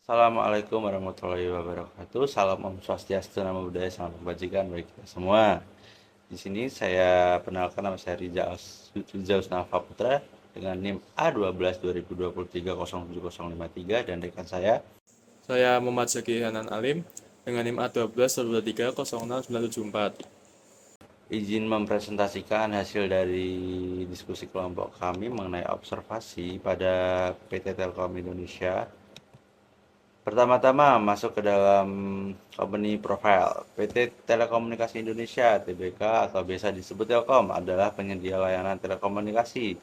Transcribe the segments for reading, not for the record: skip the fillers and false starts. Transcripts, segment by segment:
Assalamualaikum warahmatullahi wabarakatuh. Salam Om Swastiastu, Namo Buddhaya, salam kebajikan bagi kita semua. Di sini saya perkenalkan nama saya Rizal Nafa Putra dengan NIM A12 2023 07053 dan rekan saya. Saya Muhammad Zaki Hanan Alim dengan NIM A12 123 00974. Izin mempresentasikan hasil dari diskusi kelompok kami mengenai observasi pada PT Telkom Indonesia. Pertama-tama masuk ke dalam company profile. PT Telekomunikasi Indonesia (TBK) atau biasa disebut Telkom adalah penyedia layanan telekomunikasi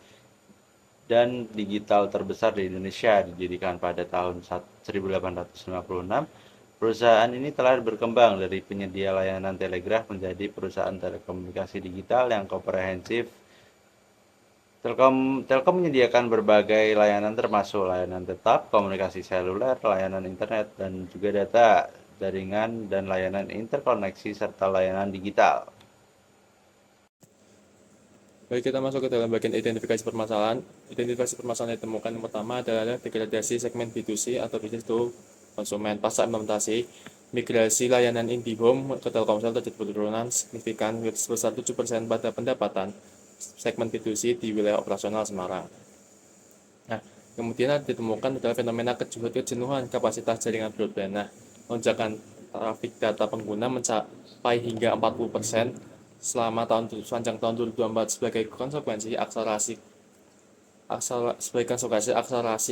dan digital terbesar di Indonesia. Didirikan pada tahun 1856, perusahaan ini telah berkembang dari penyedia layanan telegraf menjadi perusahaan telekomunikasi digital yang komprehensif. Telkom menyediakan berbagai layanan termasuk layanan tetap, komunikasi seluler, layanan internet, dan juga data, jaringan, dan layanan interkoneksi, serta layanan digital. Baik, kita masuk ke dalam bagian identifikasi permasalahan. Identifikasi permasalahan yang ditemukan yang pertama adalah degradasi segmen B2C atau business to konsumen. Pasca implementasi, migrasi layanan IndiHome ke Telkomsel terjadi penurunan signifikan sebesar 7% pada pendapatan segmen B2C di wilayah operasional Semarang. Nah, kemudian ditemukan adalah fenomena kejenuhan kapasitas jaringan broadband. Nah, lonjakan trafik data pengguna mencapai hingga 40% selama sepanjang tahun 2024 sebagai konsekuensi akselerasi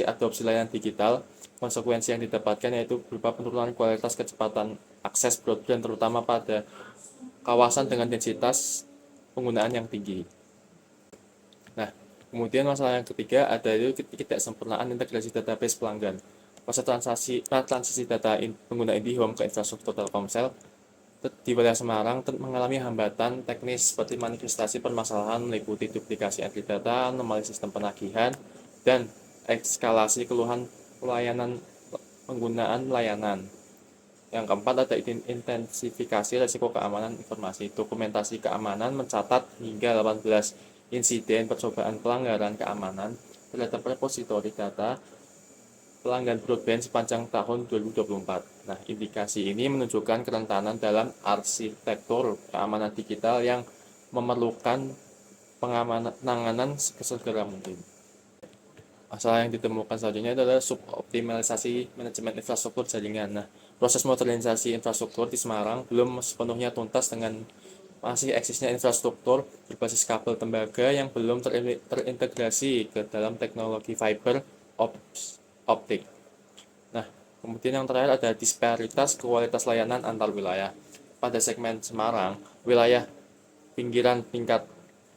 adopsi layanan digital. Konsekuensi yang didapatkan yaitu berupa penurunan kualitas kecepatan akses broadband terutama pada kawasan dengan densitas penggunaan yang tinggi. Nah, kemudian masalah yang ketiga ada itu ketidaksempurnaan integrasi database pelanggan. Proses transisi data pengguna IndiHome ke infrastruktur Telkomsel di wilayah Semarang mengalami hambatan teknis seperti manifestasi permasalahan meliputi duplikasi entry data, anomali sistem penagihan, dan eskalasi keluhan pelayanan penggunaan layanan. Yang keempat ada intensifikasi risiko keamanan informasi. Dokumentasi keamanan mencatat hingga 18 insiden percobaan pelanggaran keamanan terhadap repositori data pelanggan broadband sepanjang tahun 2024. Nah, indikasi ini menunjukkan kerentanan dalam arsitektur keamanan digital yang memerlukan penanganan sesegera mungkin. Masalah yang ditemukan selanjutnya adalah suboptimalisasi manajemen infrastruktur jaringan. Nah, proses modernisasi infrastruktur di Semarang belum sepenuhnya tuntas dengan masih eksisnya infrastruktur berbasis kabel tembaga yang belum terintegrasi ke dalam teknologi fiber optik. Nah, kemudian yang terakhir ada disparitas kualitas layanan antar wilayah. Pada segmen Semarang, wilayah pinggiran tingkat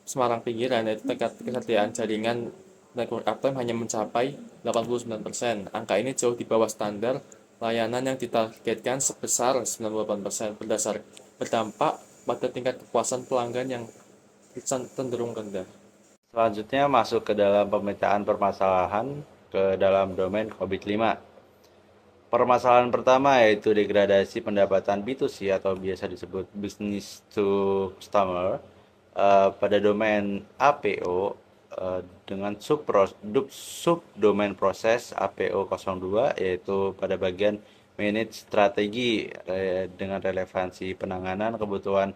Semarang pinggiran yaitu tingkat kesediaan jaringan network uptime hanya mencapai 89%. Angka ini jauh di bawah standar layanan yang ditargetkan sebesar 98%, berdampak pada tingkat kepuasan pelanggan yang cenderung rendah. Selanjutnya masuk ke dalam pemetaan permasalahan ke dalam domain COVID-5. Permasalahan pertama yaitu degradasi pendapatan B2C atau biasa disebut business to customer pada domain APO dengan subdomain proses APO 02 yaitu pada bagian manage strategi dengan relevansi penanganan kebutuhan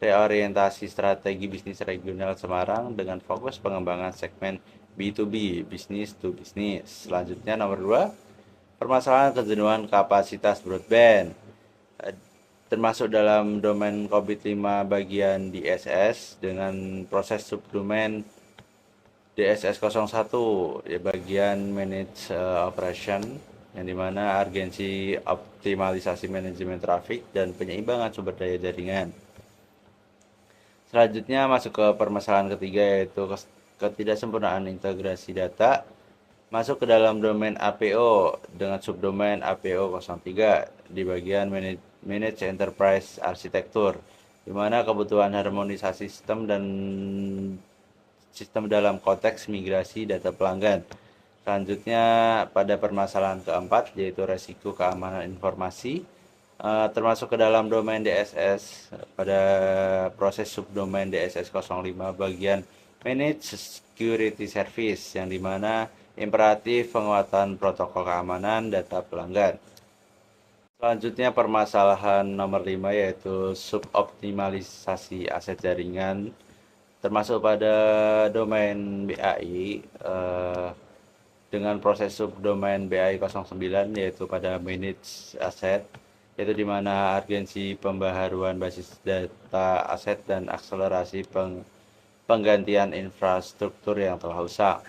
reorientasi strategi bisnis regional Semarang dengan fokus pengembangan segmen B2B, business to business. Selanjutnya nomor 2, permasalahan kejenuhan kapasitas broadband termasuk dalam domain COVID-5 bagian DSS dengan proses subdomain DSS 01 ya bagian manage operation yang dimana urgensi optimalisasi manajemen trafik dan penyeimbangan sumber daya jaringan. Selanjutnya masuk ke permasalahan ketiga yaitu ketidaksempurnaan integrasi data masuk ke dalam domain APO dengan subdomain APO 03 di bagian Manage Enterprise Arsitektur, di mana kebutuhan harmonisasi sistem dalam konteks migrasi data pelanggan. Selanjutnya pada permasalahan keempat yaitu resiko keamanan informasi termasuk ke dalam domain DSS pada proses subdomain DSS 05 bagian Manage Security Service yang dimana imperatif penguatan protokol keamanan data pelanggan. Selanjutnya permasalahan nomor 5 yaitu suboptimalisasi aset jaringan termasuk pada domain BAI dengan proses subdomain BAI 09 yaitu pada manage asset, yaitu di mana urgensi pembaharuan basis data aset dan akselerasi penggantian infrastruktur yang telah usang.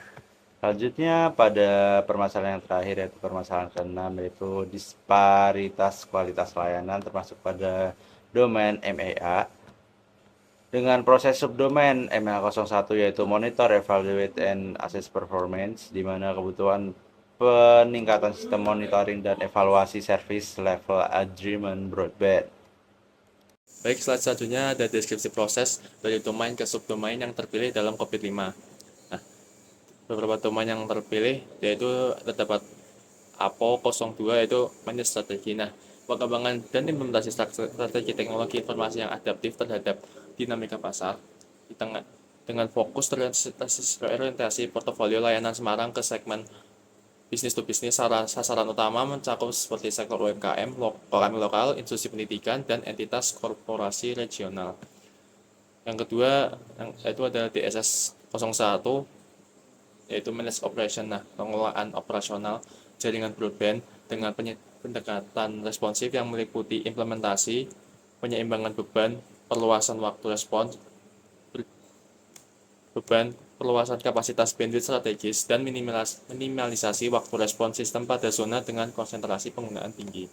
Selanjutnya pada permasalahan yang terakhir yaitu permasalahan ke-6 yaitu disparitas kualitas layanan termasuk pada domain MEA dengan proses subdomain MH01 yaitu monitor, evaluate, and assess performance, di mana kebutuhan peningkatan sistem monitoring dan evaluasi service level agreement broadband. Baik, selanjutnya ada deskripsi proses dari domain ke subdomain yang terpilih dalam COVID 5. Nah, beberapa domain yang terpilih yaitu terdapat APO 02 yaitu manage strategi. Nah, pengembangan dan implementasi strategi teknologi informasi yang adaptif terhadap dinamika pasar di tengah dengan fokus orientasi portofolio layanan Semarang ke segmen bisnis to bisnis. Sasaran utama mencakup seperti sektor UMKM, lokal, institusi pendidikan, dan entitas korporasi regional. Yang kedua itu ada DSS 01 yaitu manage operation. Nah, pengelolaan operasional jaringan broadband dengan pendekatan responsif yang meliputi implementasi, penyeimbangan beban, perluasan waktu respons, perluasan kapasitas bandwidth strategis, dan minimalisasi waktu respons sistem pada zona dengan konsentrasi penggunaan tinggi.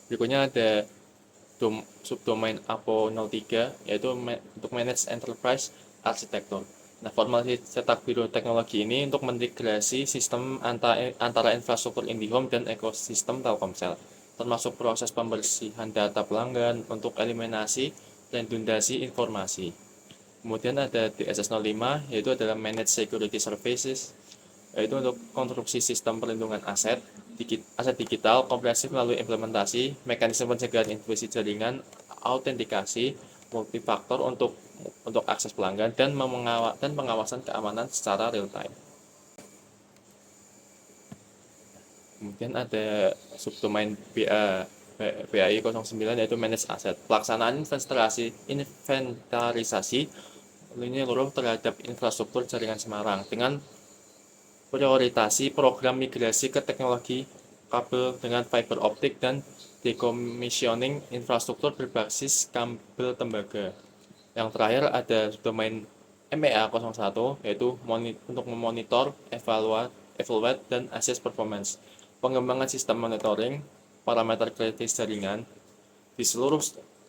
Berikutnya ada subdomain APO 03 yaitu untuk manage enterprise architecture. Nah, formasi cetak biru teknologi ini untuk mengintegrasi sistem antara infrastruktur IndiHome dan ekosistem Telkomsel, termasuk proses pembersihan data pelanggan untuk eliminasi redundasi informasi. Kemudian ada DSS 05 yaitu adalah Managed Security Services, yaitu untuk konstruksi sistem perlindungan aset digital komprehensif melalui implementasi mekanisme pencegahan intrusi jaringan, autentikasi multifaktor untuk akses pelanggan dan pengawasan keamanan secara real time. Kemudian ada subdomain BAI 09 yaitu manage asset. Pelaksanaan inventarisasi menyeluruh terhadap infrastruktur jaringan Semarang dengan prioritasi program migrasi ke teknologi kabel dengan fiber optik dan decommissioning infrastruktur berbasis kabel tembaga. Yang terakhir ada domain MEA 01 yaitu untuk memonitor, evaluate, dan assess performance. Pengembangan sistem monitoring parameter kritis jaringan di seluruh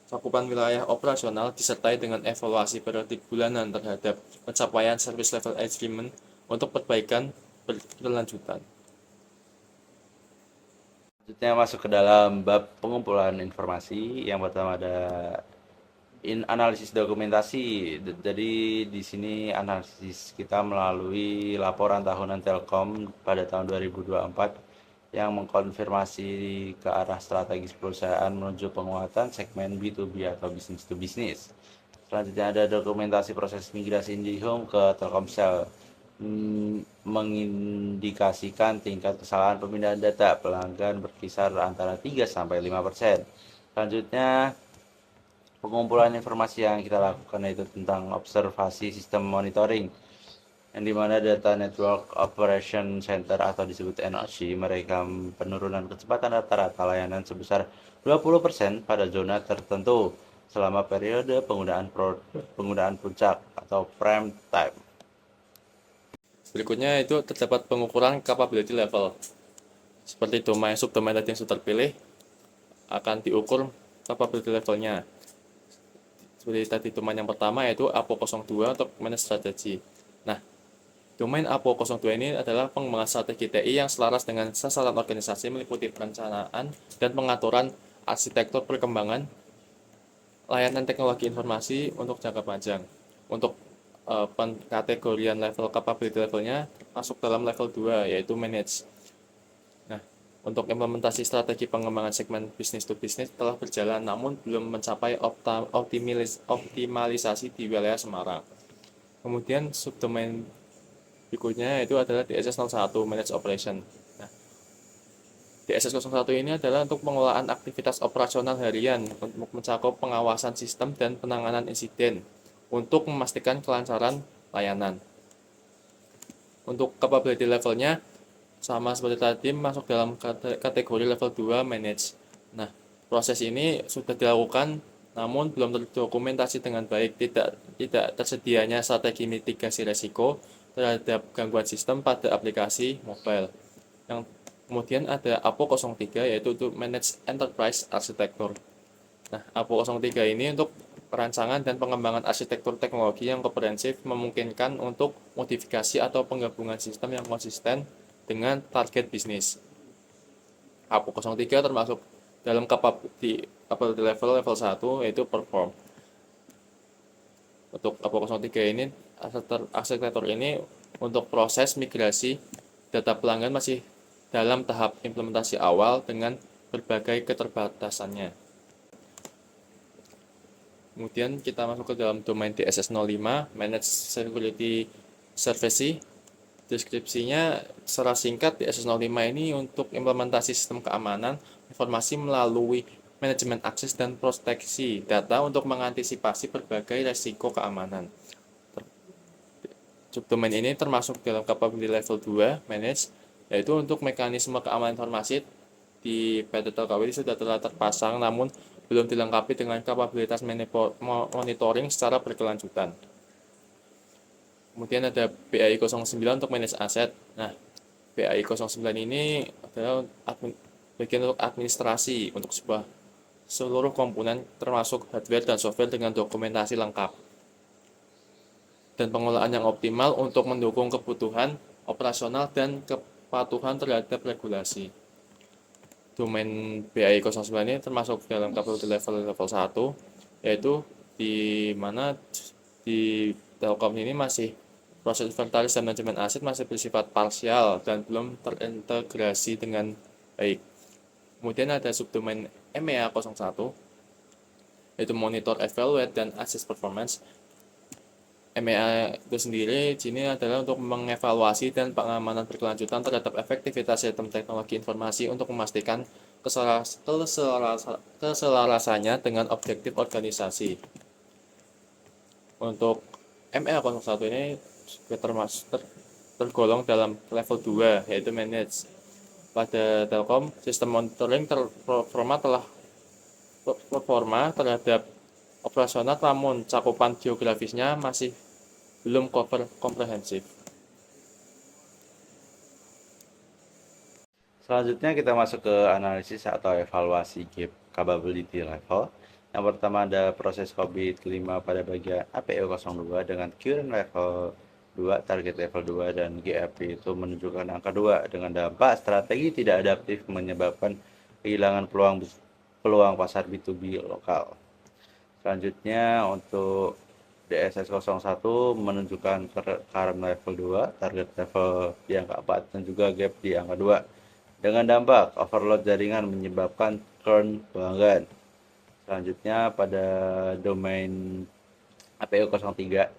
cakupan wilayah operasional disertai dengan evaluasi periodik bulanan terhadap pencapaian service level agreement untuk perbaikan berkelanjutan. Selanjutnya masuk ke dalam bab pengumpulan informasi. Yang pertama ada analisis dokumentasi. Jadi di sini analisis kita melalui laporan tahunan Telkom pada tahun 2024 yang mengkonfirmasi ke arah strategis perusahaan menuju penguatan segmen B2B atau business to business. Selanjutnya ada dokumentasi proses migrasi IndiHome ke Telkomsel, mengindikasikan tingkat kesalahan pemindahan data pelanggan berkisar antara 3-5%. Selanjutnya pengumpulan informasi yang kita lakukan yaitu tentang observasi sistem monitoring, yang dimana data Network Operation Center atau disebut NOC merekam penurunan kecepatan rata-rata layanan sebesar 20% pada zona tertentu selama periode penggunaan puncak atau prime time. Berikutnya itu terdapat pengukuran capability level. Seperti subdomain tadi yang sudah terpilih akan diukur capability levelnya. Seperti tadi domain yang pertama yaitu APO 02 untuk manage strategy. Nah, domain APO 02 ini adalah pengembangan strategi TI yang selaras dengan sasaran organisasi meliputi perencanaan dan pengaturan arsitektur perkembangan layanan teknologi informasi untuk jangka panjang. Untuk pengkategorian level capability levelnya masuk dalam level 2 yaitu manage. Nah, untuk implementasi strategi pengembangan segmen business to business telah berjalan namun belum mencapai optimalisasi di wilayah Semarang. Kemudian subdomain Berikutnya itu adalah DSS01 Manage Operation. Nah, DSS01 ini adalah untuk pengelolaan aktivitas operasional harian untuk mencakup pengawasan sistem dan penanganan insiden untuk memastikan kelancaran layanan. Untuk capability levelnya sama seperti tadi masuk dalam kategori level 2 manage. Nah, proses ini sudah dilakukan namun belum terdokumentasi dengan baik, tidak tersedianya strategi mitigasi resiko terhadap gangguan sistem pada aplikasi mobile. Yang kemudian ada APO03 yaitu untuk manage enterprise architecture. Nah, APO03 ini untuk perancangan dan pengembangan arsitektur teknologi yang komprehensif memungkinkan untuk modifikasi atau penggabungan sistem yang konsisten dengan target bisnis. APO03 termasuk dalam capability level 1 yaitu perform. Untuk APO03 ini arsitektur ini untuk proses migrasi data pelanggan masih dalam tahap implementasi awal dengan berbagai keterbatasannya. Kemudian kita masuk ke dalam domain DSS05 Manage Security Services. Deskripsinya secara singkat, DSS05 ini untuk implementasi sistem keamanan informasi melalui manajemen akses dan proteksi data untuk mengantisipasi berbagai resiko keamanan. Subdomain ini termasuk dalam capability level 2 manage, yaitu untuk mekanisme keamanan informasi di PT Telkom ini sudah telah terpasang namun belum dilengkapi dengan kapabilitas monitoring secara berkelanjutan. Kemudian ada BAI09 untuk manage aset. Nah, BAI09 ini adalah bagian untuk administrasi untuk seluruh komponen termasuk hardware dan software dengan dokumentasi lengkap dan pengelolaan yang optimal untuk mendukung kebutuhan operasional dan kepatuhan terhadap regulasi. Domain BAI09 ini termasuk dalam capability level 1, yaitu di mana di Telkom ini masih proses inventaris dan manajemen aset masih bersifat parsial dan belum terintegrasi dengan baik. Kemudian ada subdomain MEA01 yaitu monitor, evaluate, dan assess performance. MEA itu sendiri sini adalah untuk mengevaluasi dan pengamanan berkelanjutan terhadap efektivitas sistem teknologi informasi untuk memastikan keselarasannya dengan objektif organisasi. Untuk MEA01 ini tergolong dalam level 2 yaitu manage. Pada Telkom, sistem monitoring performa terhadap operasional namun cakupan geografisnya masih belum komprehensif. Selanjutnya kita masuk ke analisis atau evaluasi gap capability level. Yang pertama ada proses COVID 5 pada bagian APO02 dengan current level 2, target level 2, dan GAP itu menunjukkan angka 2 dengan dampak strategi tidak adaptif menyebabkan kehilangan peluang pasar B2B lokal. Selanjutnya untuk DSS01 menunjukkan current level 2, target level di angka 4, dan juga gap di angka 2 dengan dampak overload jaringan menyebabkan churn pelanggan. Selanjutnya pada domain APO03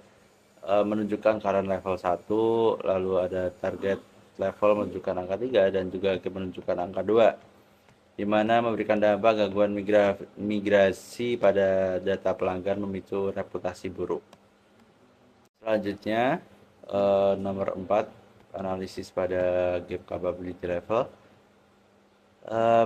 menunjukkan current level 1, lalu ada target level menunjukkan angka 3, dan juga gap menunjukkan angka 2, di mana memberikan dampak gangguan migrasi pada data pelanggan memicu reputasi buruk. Selanjutnya nomor 4, analisis pada gap capability level.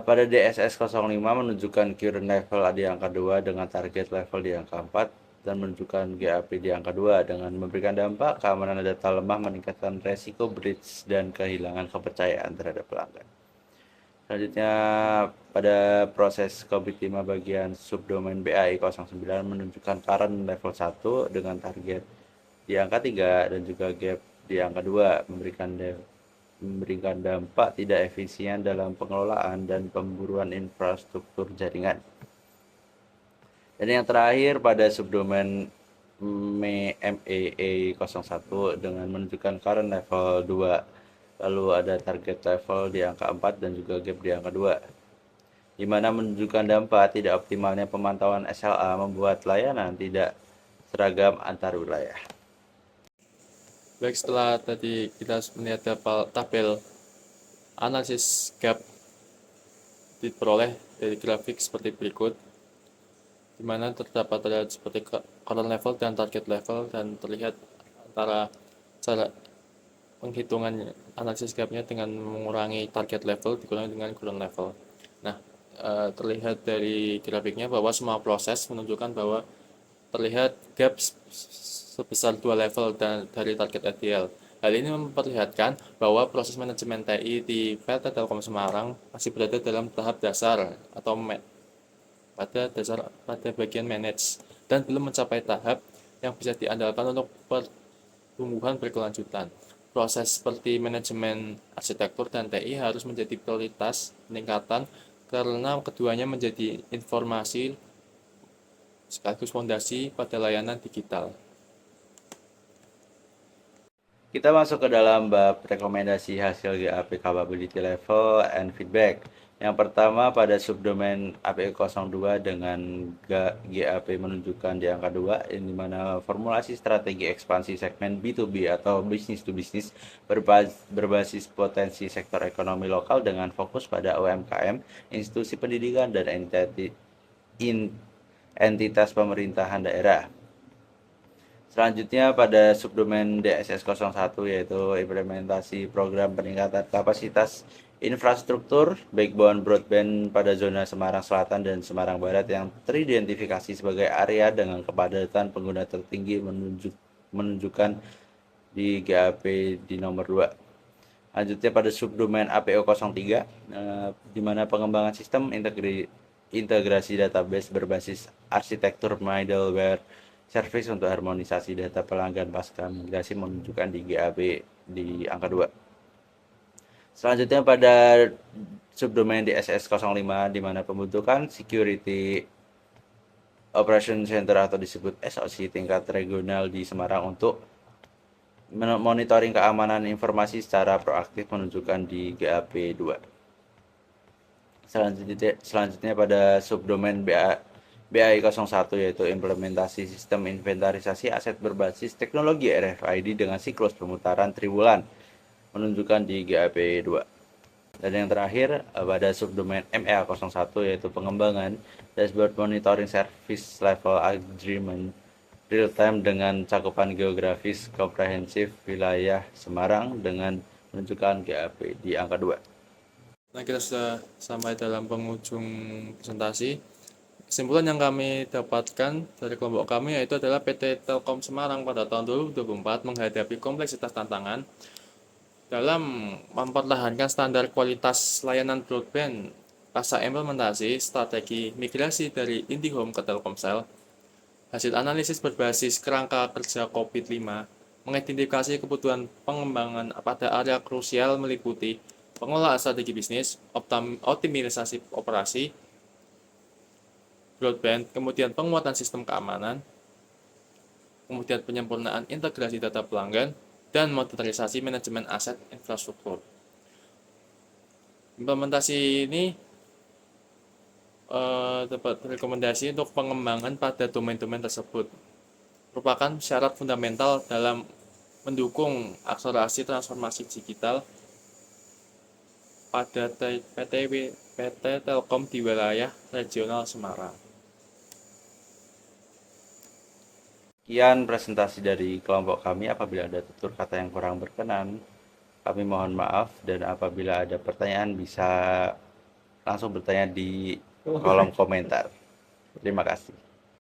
Pada DSS05 menunjukkan current level di angka 2 dengan target level di angka 4 dan menunjukkan GAP di angka 2 dengan memberikan dampak keamanan data lemah, meningkatkan resiko breach dan kehilangan kepercayaan terhadap pelanggan. Selanjutnya pada proses COVID-5 bagian subdomain BAI09 menunjukkan current level 1 dengan target di angka 3 dan juga gap di angka 2 memberikan dampak tidak efisien dalam pengelolaan dan pemburuan infrastruktur jaringan. Dan yang terakhir pada subdomain MEA01 dengan menunjukkan current level 2, lalu ada target level di angka 4 dan juga gap di angka 2, di mana menunjukkan dampak tidak optimalnya pemantauan SLA membuat layanan tidak seragam antar wilayah. Baik, setelah tadi kita melihat tabel analisis gap diperoleh dari grafik seperti berikut, di mana terdapat terlihat seperti current level dan target level, dan terlihat antara cara penghitungan analisis gapnya dengan mengurangi target level dikurangi dengan current level. Nah, terlihat dari grafiknya bahwa semua proses menunjukkan bahwa terlihat gap sebesar 2 level dari target ideal. Hal ini memperlihatkan bahwa proses manajemen TI di PT Telkom Semarang masih berada dalam tahap dasar atau pada bagian manage, dan belum mencapai tahap yang bisa diandalkan untuk pertumbuhan berkelanjutan. Proses seperti manajemen arsitektur dan TI harus menjadi prioritas peningkatan karena keduanya menjadi informasi sekaligus fondasi pada layanan digital. Kita masuk ke dalam bab rekomendasi hasil GAP Capability Level and Feedback. Yang pertama pada subdomain API02 dengan GAP menunjukkan di angka 2, di mana formulasi strategi ekspansi segmen B2B atau business to business berbasis potensi sektor ekonomi lokal dengan fokus pada UMKM, institusi pendidikan, dan entitas pemerintahan daerah. Selanjutnya pada subdomain DSS01 yaitu implementasi program peningkatan kapasitas infrastruktur backbone broadband pada zona Semarang Selatan dan Semarang Barat yang teridentifikasi sebagai area dengan kepadatan pengguna tertinggi menunjukkan di GAP di nomor 2. Selanjutnya pada subdomain APO03 di mana pengembangan sistem integrasi database berbasis arsitektur middleware service untuk harmonisasi data pelanggan pasca migrasi menunjukkan di GAP di angka 2. Selanjutnya pada subdomain di SS05 di mana pembentukan Security Operation Center atau disebut SOC tingkat regional di Semarang untuk monitoring keamanan informasi secara proaktif menunjukkan di GAP 2. Selanjutnya pada subdomain BAI01 yaitu implementasi sistem inventarisasi aset berbasis teknologi RFID dengan siklus pemutaran triwulan menunjukkan di GAP 2. Dan yang terakhir pada subdomain MEA01 yaitu pengembangan dashboard monitoring service level agreement real time dengan cakupan geografis komprehensif wilayah Semarang dengan menunjukkan GAP di angka 2. Nah, kita sudah sampai dalam penghujung presentasi. Kesimpulan yang kami dapatkan dari kelompok kami yaitu adalah PT Telkom Semarang pada tahun 2024 menghadapi kompleksitas tantangan dalam mempertahankan standar kualitas layanan broadband pasca implementasi strategi migrasi dari IndiHome ke Telkomsel. Hasil analisis berbasis kerangka kerja COVID-5 mengidentifikasi kebutuhan pengembangan pada area krusial meliputi pengelolaan strategi bisnis, optimisasi operasi, broadband, kemudian penguatan sistem keamanan, kemudian penyempurnaan integrasi data pelanggan, dan modernisasi manajemen aset infrastruktur. Implementasi ini dapat rekomendasi untuk pengembangan pada domain-domain tersebut. Merupakan syarat fundamental dalam mendukung akselerasi transformasi digital pada PT Telkom di wilayah regional Semarang. Sekian presentasi dari kelompok kami. Apabila ada tutur kata yang kurang berkenan, kami mohon maaf, dan apabila ada pertanyaan bisa langsung bertanya di kolom komentar. Terima kasih.